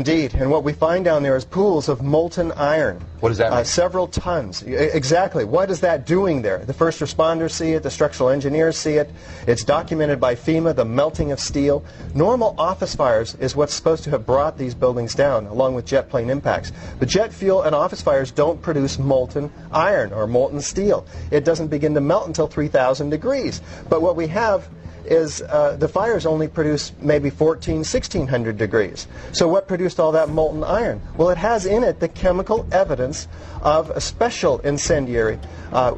Indeed, and what we find down there is pools of molten iron. What does that mean? Several tons. Exactly. What is that doing there? The first responders see it, the structural engineers see it. It's documented by FEMA, the melting of steel. Normal office fires is what's supposed to have brought these buildings down, along with jet plane impacts. But jet fuel and office fires don't produce molten iron or molten steel. It doesn't begin to melt until 3,000 degrees. But what we have is the fires only produce maybe 1,600 degrees. So what produced all that molten iron? Well, it has in it the chemical evidence of a special incendiary,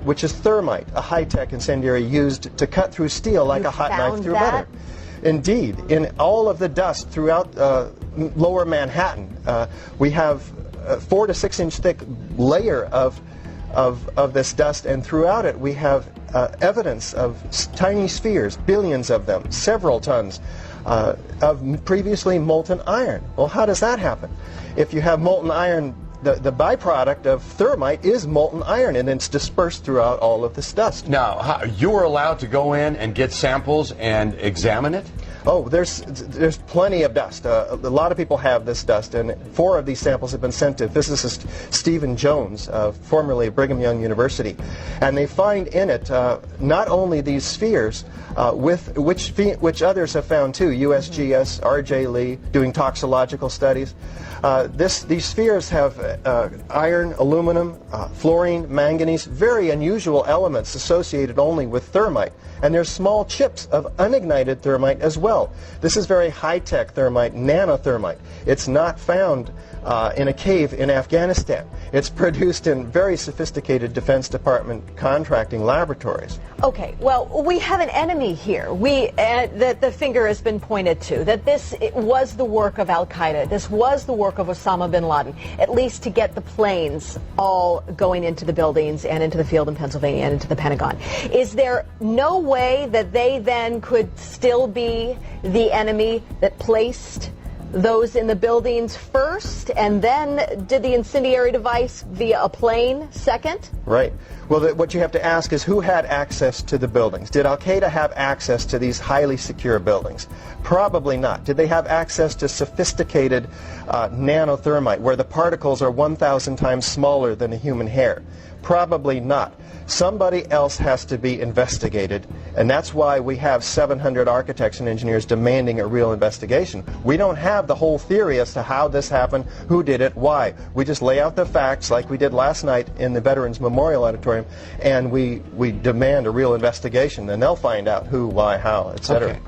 which is thermite, a high-tech incendiary used to cut through steel like a hot knife through butter. Indeed, in all of the dust throughout lower Manhattan, we have a 4 to 6 inch thick layer of this dust, and throughout it we have evidence of tiny spheres, billions of them, several tons of previously molten iron. Well, how does that happen? If you have molten iron, the byproduct of thermite is molten iron, and it's dispersed throughout all of this dust. Now, you were allowed to go in and get samples and examine it? Oh, there's plenty of dust. A lot of people have this dust, and 4 of these samples have been sent to physicist Stephen Jones, formerly Brigham Young University. And they find in it not only these spheres, which others have found too, USGS, R.J. Lee, doing toxicological studies. These spheres have iron, aluminum, fluorine, manganese, very unusual elements associated only with thermite. And there's small chips of unignited thermite as well. This is very high-tech thermite, nanothermite. It's not found in a cave in Afghanistan. It's produced in very sophisticated Defense Department contracting laboratories. Okay, well, we have an enemy here. That the finger has been pointed to, that this was the work of Al-Qaeda. This was the work of Osama bin Laden, at least to get the planes all going into the buildings and into the field in Pennsylvania and into the Pentagon. Is there no way that they then could still be the enemy that placed those in the buildings first and then did the incendiary device via a plane second? Right. Well, what you have to ask is who had access to the buildings? Did Al-Qaeda have access to these highly secure buildings? Probably not. Did they have access to sophisticated nanothermite where the particles are 1,000 times smaller than a human hair? Probably not. Somebody else has to be investigated, and that's why we have 700 architects and engineers demanding a real investigation. We don't have the whole theory as to how this happened, who did it, why. We just lay out the facts like we did last night in the Veterans Memorial Auditorium, and we demand a real investigation, and they'll find out who, why, how, etc. Okay.